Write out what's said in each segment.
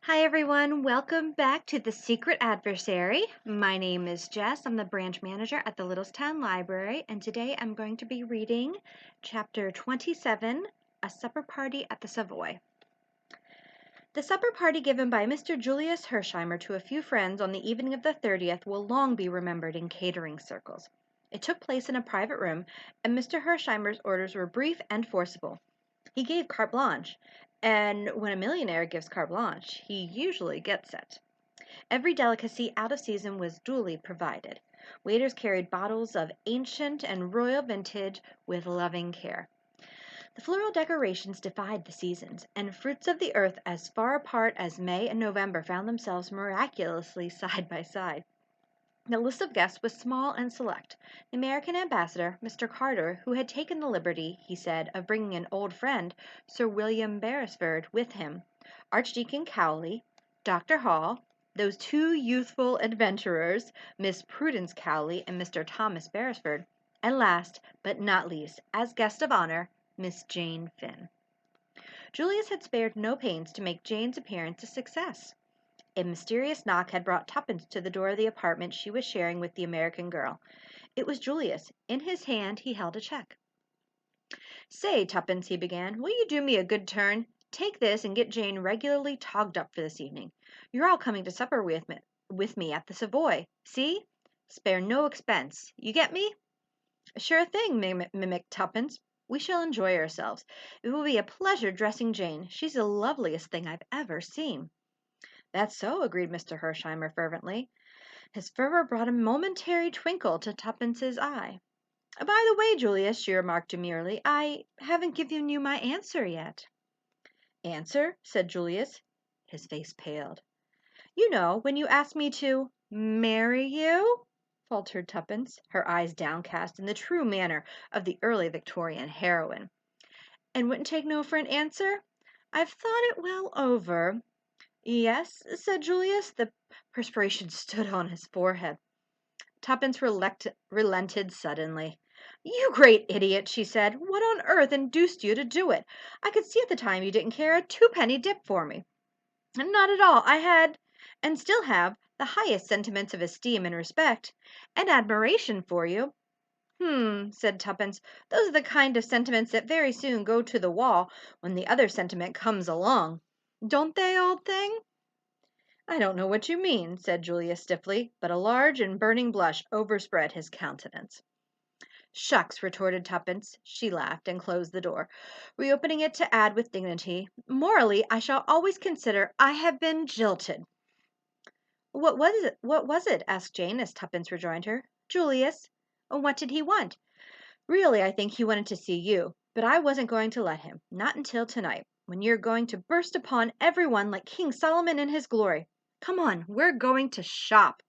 Hi everyone, welcome back to the Secret Adversary. My name is Jess. I'm the branch manager at the Littlestown Library, and today I'm going to be reading chapter 27, A Supper Party at the Savoy. The supper party given by Mr. Julius Hersheimer to a few friends on the evening of the 30th will long be remembered in catering circles. It took place in a private room, and Mr. Hersheimer's orders were brief and forcible. He gave carte blanche, and when a millionaire gives carte blanche, he usually gets it. Every delicacy out of season was duly provided. Waiters carried bottles of ancient and royal vintage with loving care. The floral decorations defied the seasons, and fruits of the earth as far apart as May and November found themselves miraculously side by side. The list of guests was small and select. The American ambassador, Mr. Carter, who had taken the liberty, he said, of bringing an old friend, Sir William Beresford, with him, Archdeacon Cowley, Dr. Hall, those two youthful adventurers, Miss Prudence Cowley and Mr. Thomas Beresford, and last, but not least, as guest of honor, Miss Jane Finn. Julius had spared no pains to make Jane's appearance a success. A mysterious knock had brought Tuppence to the door of the apartment she was sharing with the American girl. It was Julius. In his hand he held a check. "Say, Tuppence," he began, "will you do me a good turn? Take this and get Jane regularly togged up for this evening. You're all coming to supper with me at the Savoy. See? Spare no expense. You get me?" "Sure thing," mimicked Tuppence. "We shall enjoy ourselves. It will be a pleasure dressing Jane. She's the loveliest thing I've ever seen." "That's so," agreed Mr. Hersheimer fervently. His fervor brought a momentary twinkle to Tuppence's eye. "By the way, Julius," she remarked demurely, "I haven't given you my answer yet." "Answer?" said Julius. His face paled. "You know, when you asked me to marry you," faltered Tuppence, her eyes downcast in the true manner of the early Victorian heroine. "And wouldn't take no for an answer? I've thought it well over." "Yes?" said Julius. The perspiration stood on his forehead. Tuppence relented suddenly. "You great idiot!" she said. "What on earth induced you to do it? I could see at the time you didn't care a twopenny dip for me." "Not at all. I had, and still have, the highest sentiments of esteem and respect, and admiration for you." Said Tuppence. "Those are the kind of sentiments that very soon go to the wall when the other sentiment comes along. Don't they, old thing?" "I don't know what you mean," said Julius stiffly, but a large and burning blush overspread his countenance. "Shucks!" retorted Tuppence. She laughed and closed the door, reopening it to add with dignity, "Morally, I shall always consider I have been jilted." "What was it? What was it?" asked Jane as Tuppence rejoined her. "Julius. What did he want?" "Really, I think he wanted to see you, but I wasn't going to let him, not until tonight, when you're going to burst upon everyone like King Solomon in his glory. Come on, we're going to shop."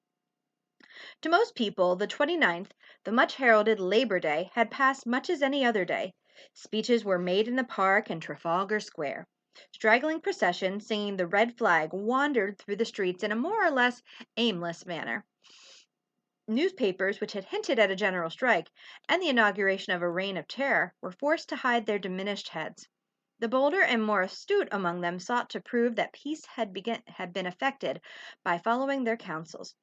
To most people, the 29th, the much heralded Labor Day, had passed much as any other day. Speeches were made in the Park and Trafalgar Square. Straggling processions singing the red flag wandered through the streets in a more or less aimless manner. Newspapers, which had hinted at a general strike and the inauguration of a reign of terror, were forced to hide their diminished heads. The bolder and more astute among them sought to prove that peace had been effected by following their counsels.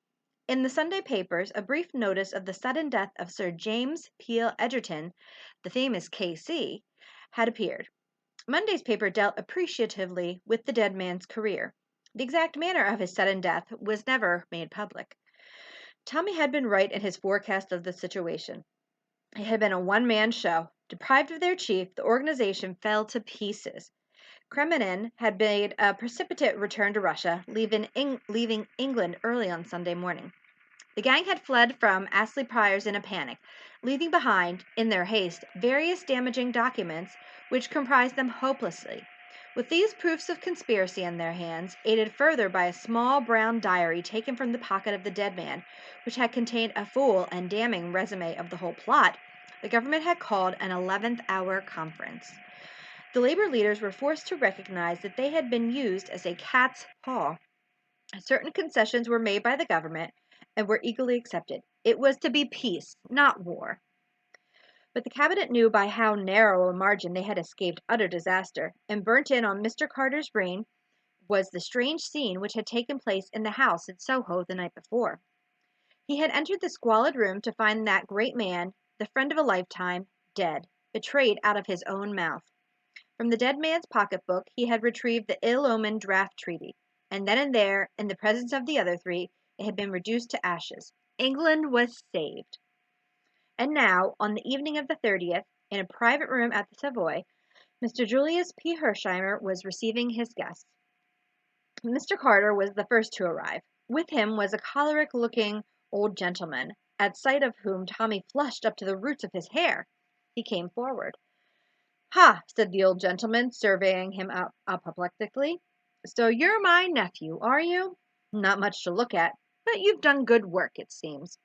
In the Sunday papers, a brief notice of the sudden death of Sir James Peel Egerton, the famous K.C., had appeared. Monday's paper dealt appreciatively with the dead man's career. The exact manner of his sudden death was never made public. Tommy had been right in his forecast of the situation. It had been a one-man show. Deprived of their chief, the organization fell to pieces. Kremenin had made a precipitate return to Russia, leaving England early on Sunday morning. The gang had fled from Astley Priors in a panic, leaving behind, in their haste, various damaging documents which comprised them hopelessly. With these proofs of conspiracy in their hands, aided further by a small brown diary taken from the pocket of the dead man, which had contained a full and damning resume of the whole plot, the government had called an 11th-hour conference. The labor leaders were forced to recognize that they had been used as a cat's paw. Certain concessions were made by the government and were eagerly accepted. It was to be peace, not war. But the cabinet knew by how narrow a margin they had escaped utter disaster, and burnt in on Mr. Carter's reign was the strange scene which had taken place in the house in Soho the night before. He had entered the squalid room to find that great man, the friend of a lifetime, dead, betrayed out of his own mouth. From the dead man's pocketbook he had retrieved the ill-omened draft treaty, and then and there, in the presence of the other three, it had been reduced to ashes. England was saved. And now, on the evening of the 30th, in a private room at the Savoy, Mr. Julius P. Hersheimer was receiving his guests. Mr. Carter was the first to arrive. With him was a choleric-looking old gentleman, at sight of whom Tommy flushed up to the roots of his hair. He came forward. "Ha!" said the old gentleman, surveying him apoplectically. "So you're my nephew, are you? Not much to look at, but you've done good work, it seems.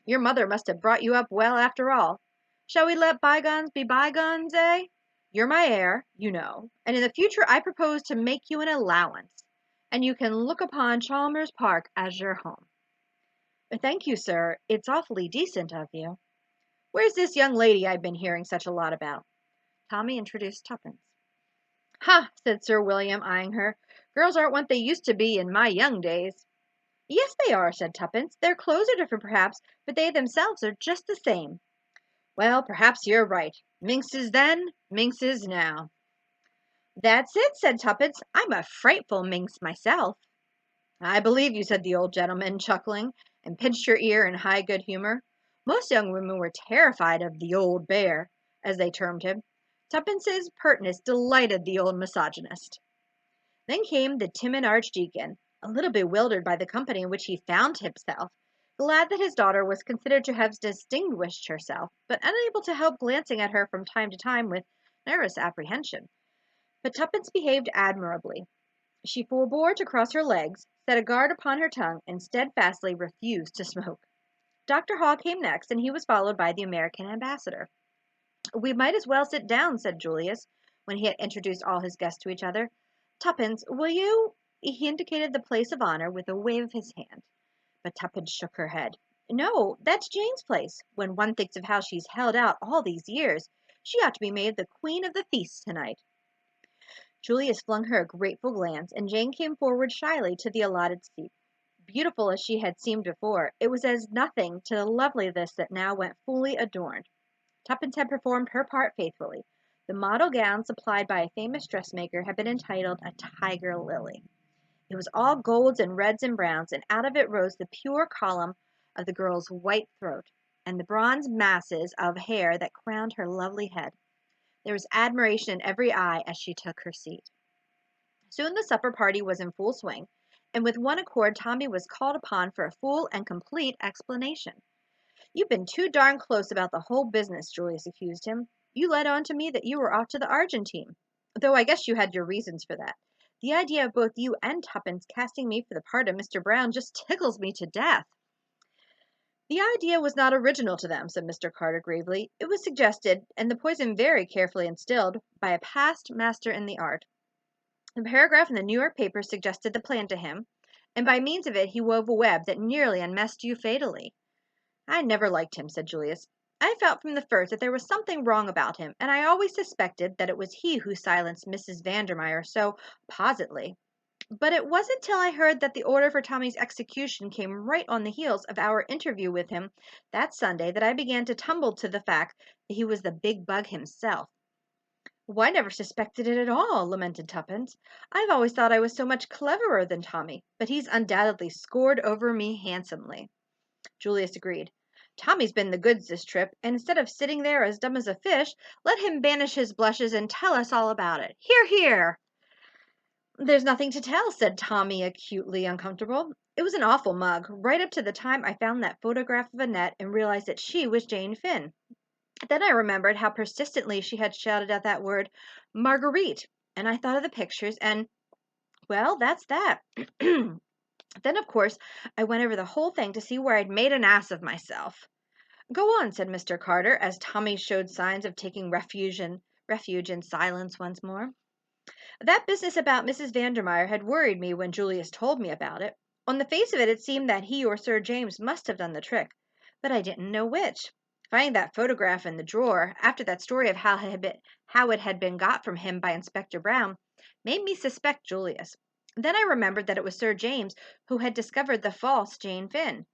Your mother must have brought you up well after all. Shall we let bygones be bygones, eh? You're my heir, you know, and in the future I propose to make you an allowance, and you can look upon Chalmers Park as your home." "Thank you, sir. It's awfully decent of you." "Where's this young lady I've been hearing such a lot about?" Tommy introduced Tuppence. "Ha!" said Sir William, eyeing her. "Girls aren't what they used to be in my young days." "Yes, they are," said Tuppence. "Their clothes are different, perhaps, but they themselves are just the same." "Well, perhaps you're right. Minxes then, minxes now." "That's it," said Tuppence. "I'm a frightful minx myself." "I believe you," said the old gentleman, chuckling, and pinched her ear in high good humor. Most young women were terrified of the old bear, as they termed him. Tuppence's pertness delighted the old misogynist. Then came the timid archdeacon, a little bewildered by the company in which he found himself, glad that his daughter was considered to have distinguished herself, but unable to help glancing at her from time to time with nervous apprehension. But Tuppence behaved admirably. She forbore to cross her legs, set a guard upon her tongue, and steadfastly refused to smoke. Dr. Hall came next, and he was followed by the American ambassador. "We might as well sit down," said Julius, when he had introduced all his guests to each other. "Tuppence, will you—" He indicated the place of honor with a wave of his hand. But Tuppence shook her head. "No, that's Jane's place. When one thinks of how she's held out all these years, she ought to be made the queen of the feast tonight." Julius flung her a grateful glance, and Jane came forward shyly to the allotted seat. Beautiful as she had seemed before, it was as nothing to the loveliness that now went fully adorned. Tuppence had performed her part faithfully. The model gown supplied by a famous dressmaker had been entitled a tiger lily. It was all golds and reds and browns, and out of it rose the pure column of the girl's white throat, and the bronze masses of hair that crowned her lovely head. There was admiration in every eye as she took her seat. Soon the supper party was in full swing, and with one accord Tommy was called upon for a full and complete explanation. "You've been too darn close about the whole business," Julius accused him. "You let on to me that you were off to the Argentine, though I guess you had your reasons for that. The idea of both you and Tuppence casting me for the part of Mr. Brown just tickles me to death." "The idea was not original to them," said Mr. Carter gravely. "It was suggested, and the poison very carefully instilled, by a past master in the art. The paragraph in the New York paper suggested the plan to him, and by means of it he wove a web that nearly unmasked you fatally." "I never liked him," said Julius. "I felt from the first that there was something wrong about him, and I always suspected that it was he who silenced Mrs. Vandermeyer so positively. But it wasn't till I heard that the order for Tommy's execution came right on the heels of our interview with him that Sunday that I began to tumble to the fact that he was the big bug himself." "Well, I never suspected it at all," lamented Tuppence. "I've always thought I was so much cleverer than Tommy, but he's undoubtedly scored over me handsomely." Julius agreed. "Tommy's been the goods this trip, and instead of sitting there as dumb as a fish, let him banish his blushes and tell us all about it. Hear, hear!" "There's nothing to tell," said Tommy, acutely uncomfortable. "It was an awful mug, right up to the time I found that photograph of Annette and realized that she was Jane Finn. Then I remembered how persistently she had shouted out that word, Marguerite, and I thought of the pictures, and, well, that's that. Then, of course, I went over the whole thing to see where I'd made an ass of myself." "Go on," said Mr. Carter, as Tommy showed signs of taking refuge in silence once more. "That business about Mrs. Vandermeyer had worried me when Julius told me about it. On the face of it, it seemed that he or Sir James must have done the trick, but I didn't know which. Finding that photograph in the drawer, after that story of how it had been got from him by Inspector Brown, made me suspect Julius. Then I remembered that it was Sir James who had discovered the false Jane Finn.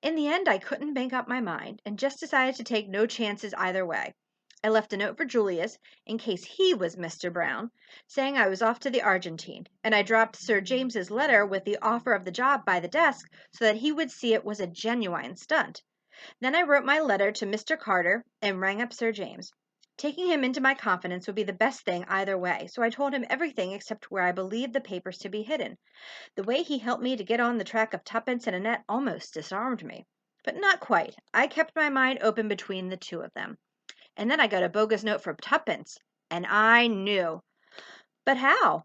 In the end, I couldn't make up my mind and just decided to take no chances either way. I left a note for Julius, in case he was Mr. Brown, saying I was off to the Argentine, and I dropped Sir James's letter with the offer of the job by the desk so that he would see it was a genuine stunt. Then I wrote my letter to Mr. Carter and rang up Sir James. Taking him into my confidence would be the best thing either way, so I told him everything except where I believed the papers to be hidden. The way he helped me to get on the track of Tuppence and Annette almost disarmed me. But not quite. I kept my mind open between the two of them. And then I got a bogus note from Tuppence, and I knew. But how?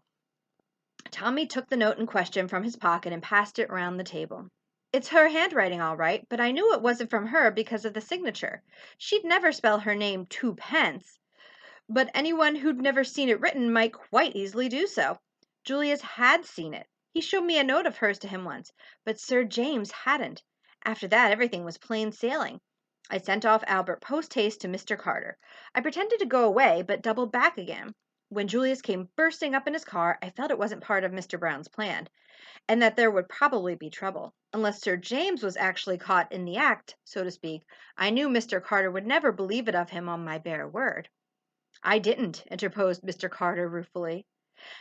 Tommy took the note in question from his pocket and passed it round the table. It's her handwriting, all right, but I knew it wasn't from her because of the signature. She'd never spell her name twopence, but anyone who'd never seen it written might quite easily do so. Julius had seen it. He showed me a note of hers to him once, but Sir James hadn't. After that, everything was plain sailing. I sent off Albert post-haste to Mr. Carter. I pretended to go away, but doubled back again. When Julius came bursting up in his car, I felt it wasn't part of Mr. Brown's plan, and that there would probably be trouble. Unless Sir James was actually caught in the act, so to speak, I knew Mr. Carter would never believe it of him on my bare word. I didn't, interposed Mr. Carter ruefully.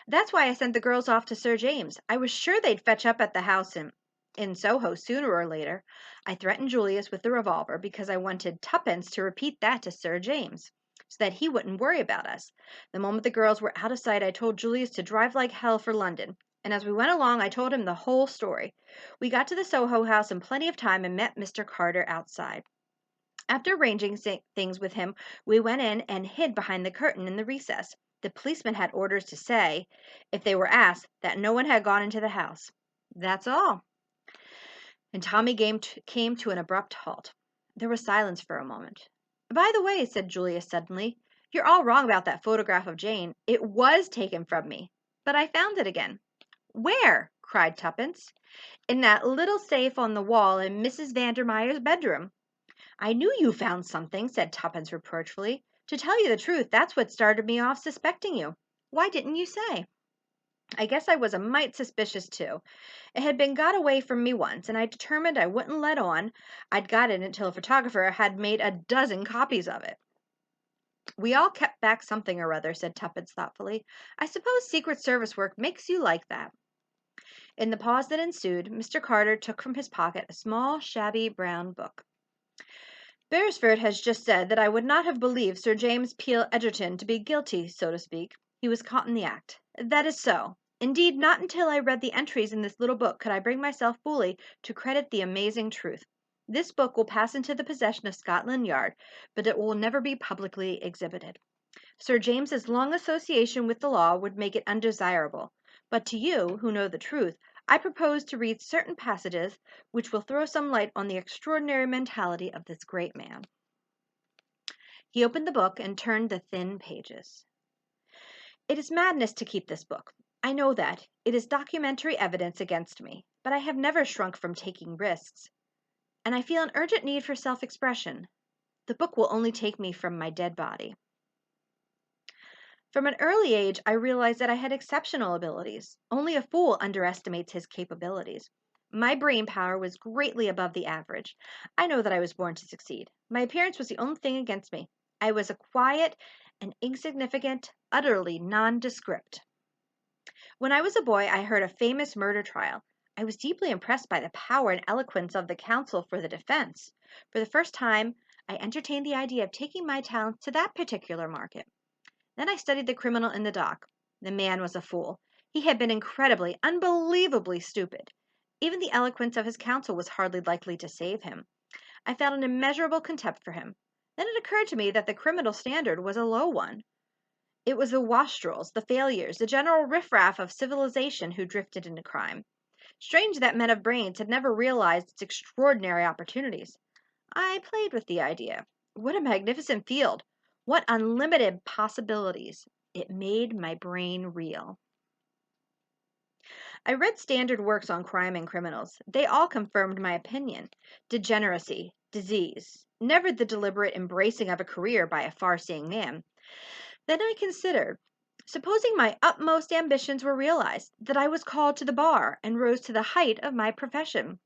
That's why I sent the girls off to Sir James. I was sure they'd fetch up at the house in Soho sooner or later. I threatened Julius with the revolver because I wanted Tuppence to repeat that to Sir James, so that he wouldn't worry about us. The moment the girls were out of sight, I told Julius to drive like hell for London. And as we went along, I told him the whole story. We got to the Soho house in plenty of time and met Mr. Carter outside. After arranging things with him, we went in and hid behind the curtain in the recess. The policeman had orders to say, if they were asked, that no one had gone into the house. That's all. And Tommy came to an abrupt halt. There was silence for a moment. By the way, said Julius suddenly, you're all wrong about that photograph of Jane. It was taken from me, but I found it again. Where? Cried Tuppence. In that little safe on the wall in Mrs. Vandermeyer's bedroom. I knew you found something, said Tuppence reproachfully. To tell you the truth, that's what started me off suspecting you. Why didn't you say? I guess I was a mite suspicious, too. It had been got away from me once, and I determined I wouldn't let on I'd got it until a photographer had made a dozen copies of it. We all kept back something or other, said Tuppence thoughtfully. I suppose Secret Service work makes you like that. In the pause that ensued, Mr. Carter took from his pocket a small, shabby brown book. Beresford has just said that I would not have believed Sir James Peel Egerton to be guilty, so to speak. He was caught in the act. That is so. Indeed, not until I read the entries in this little book could I bring myself fully to credit the amazing truth. This book will pass into the possession of Scotland Yard, but it will never be publicly exhibited. Sir James's long association with the law would make it undesirable, but to you, who know the truth, I propose to read certain passages which will throw some light on the extraordinary mentality of this great man. He opened the book and turned the thin pages. It is madness to keep this book. I know that. It is documentary evidence against me, but I have never shrunk from taking risks. And I feel an urgent need for self-expression. The book will only take me from my dead body. From an early age, I realized that I had exceptional abilities. Only a fool underestimates his capabilities. My brain power was greatly above the average. I know that I was born to succeed. My appearance was the only thing against me. I was a quiet and insignificant, utterly nondescript. When I was a boy, I heard a famous murder trial. I was deeply impressed by the power and eloquence of the counsel for the defense. For the first time, I entertained the idea of taking my talents to that particular market. Then I studied the criminal in the dock. The man was a fool. He had been incredibly, unbelievably stupid. Even the eloquence of his counsel was hardly likely to save him. I felt an immeasurable contempt for him. Then it occurred to me that the criminal standard was a low one. It was the wastrels, the failures, the general riffraff of civilization who drifted into crime. Strange that men of brains had never realized its extraordinary opportunities. I played with the idea. What a magnificent field! What unlimited possibilities! It made my brain reel. I read standard works on crime and criminals. They all confirmed my opinion. Degeneracy, disease, never the deliberate embracing of a career by a far-seeing man. Then I considered. Supposing my utmost ambitions were realized, that I was called to the bar and rose to the height of my profession.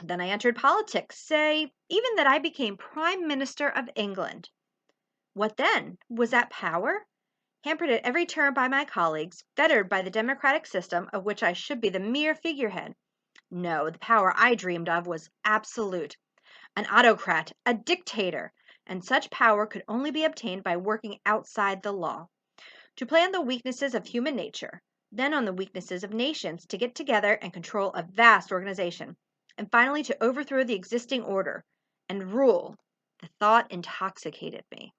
Then I entered politics, say, even that I became Prime Minister of England. What then? Was that power? Hampered at every turn by my colleagues, fettered by the democratic system of which I should be the mere figurehead. No, the power I dreamed of was absolute. An autocrat, a dictator, and such power could only be obtained by working outside the law. To play on the weaknesses of human nature, then on the weaknesses of nations to get together and control a vast organization, and finally to overthrow the existing order and rule. The thought intoxicated me.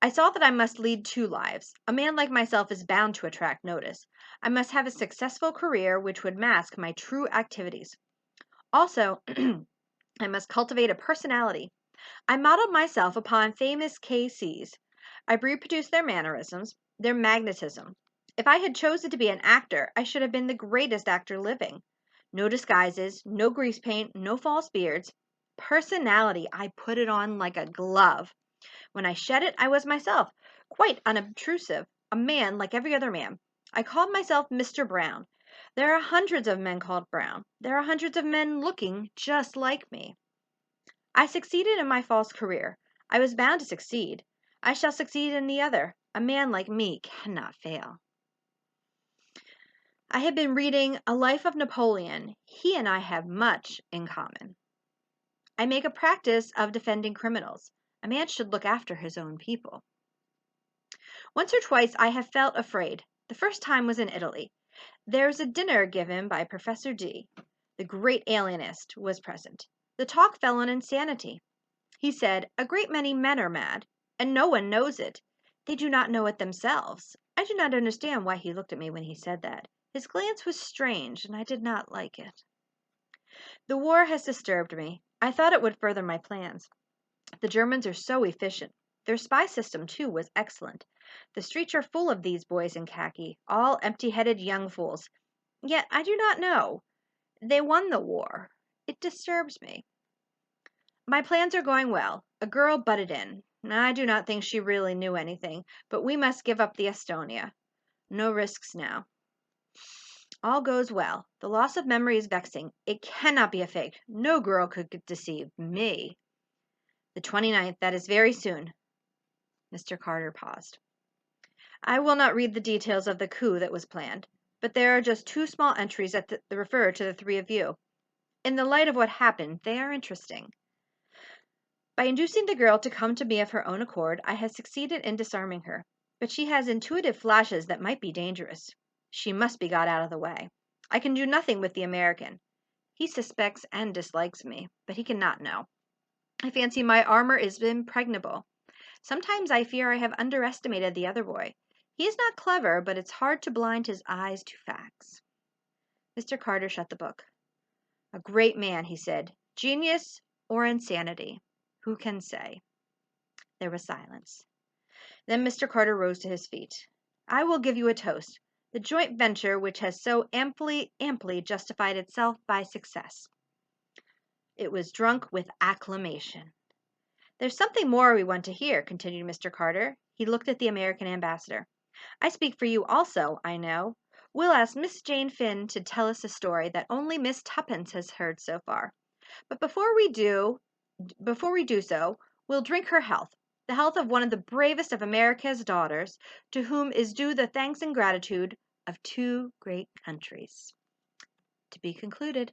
I saw that I must lead two lives. A man like myself is bound to attract notice. I must have a successful career which would mask my true activities. Also, I must cultivate a personality. I modeled myself upon famous K.C.'s. I reproduced their mannerisms, their magnetism. If I had chosen to be an actor, I should have been the greatest actor living. No disguises, no grease paint, no false beards. Personality, I put it on like a glove. When I shed it, I was myself, quite unobtrusive, a man like every other man. I called myself Mr. Brown. There are hundreds of men called Brown. There are hundreds of men looking just like me. I succeeded in my false career. I was bound to succeed. I shall succeed in the other. A man like me cannot fail. I had been reading A Life of Napoleon. He and I have much in common. I make a practice of defending criminals. A man should look after his own people. Once or twice I have felt afraid. The first time was in Italy. There was a dinner given by Professor D. The great alienist was present. The talk fell on insanity. He said, "A great many men are mad, and no one knows it. They do not know it themselves." I do not understand why he looked at me when he said that. His glance was strange, and I did not like it. The war has disturbed me. I thought it would further my plans. The Germans are so efficient. Their spy system, too, was excellent. The streets are full of these boys in khaki, all empty-headed young fools. Yet I do not know. They won the war. It disturbs me. My plans are going well. A girl butted in. I do not think she really knew anything, but we must give up the Estonia. No risks now. All goes well. The loss of memory is vexing. It cannot be a fake. No girl could deceive me. The 29th, that is very soon. Mr. Carter paused. I will not read the details of the coup that was planned, but there are just two small entries that refer to the three of you. In the light of what happened, they are interesting. By inducing the girl to come to me of her own accord, I have succeeded in disarming her, but she has intuitive flashes that might be dangerous. She must be got out of the way. I can do nothing with the American. He suspects and dislikes me, but he cannot know. I fancy my armor is impregnable. Sometimes I fear I have underestimated the other boy. He is not clever, but it's hard to blind his eyes to facts. Mr. Carter shut the book. A great man, he said. Genius or insanity? Who can say? There was silence. Then Mr. Carter rose to his feet. I will give you a toast. The joint venture which has so amply justified itself by success. It was drunk with acclamation. There's something more we want to hear, continued Mr. Carter. He looked at the American ambassador. I speak for you also, I know. We'll ask Miss Jane Finn to tell us a story that only Miss Tuppence has heard so far. But before we do so, we'll drink her health, the health of one of the bravest of America's daughters, to whom is due the thanks and gratitude of two great countries. To be concluded.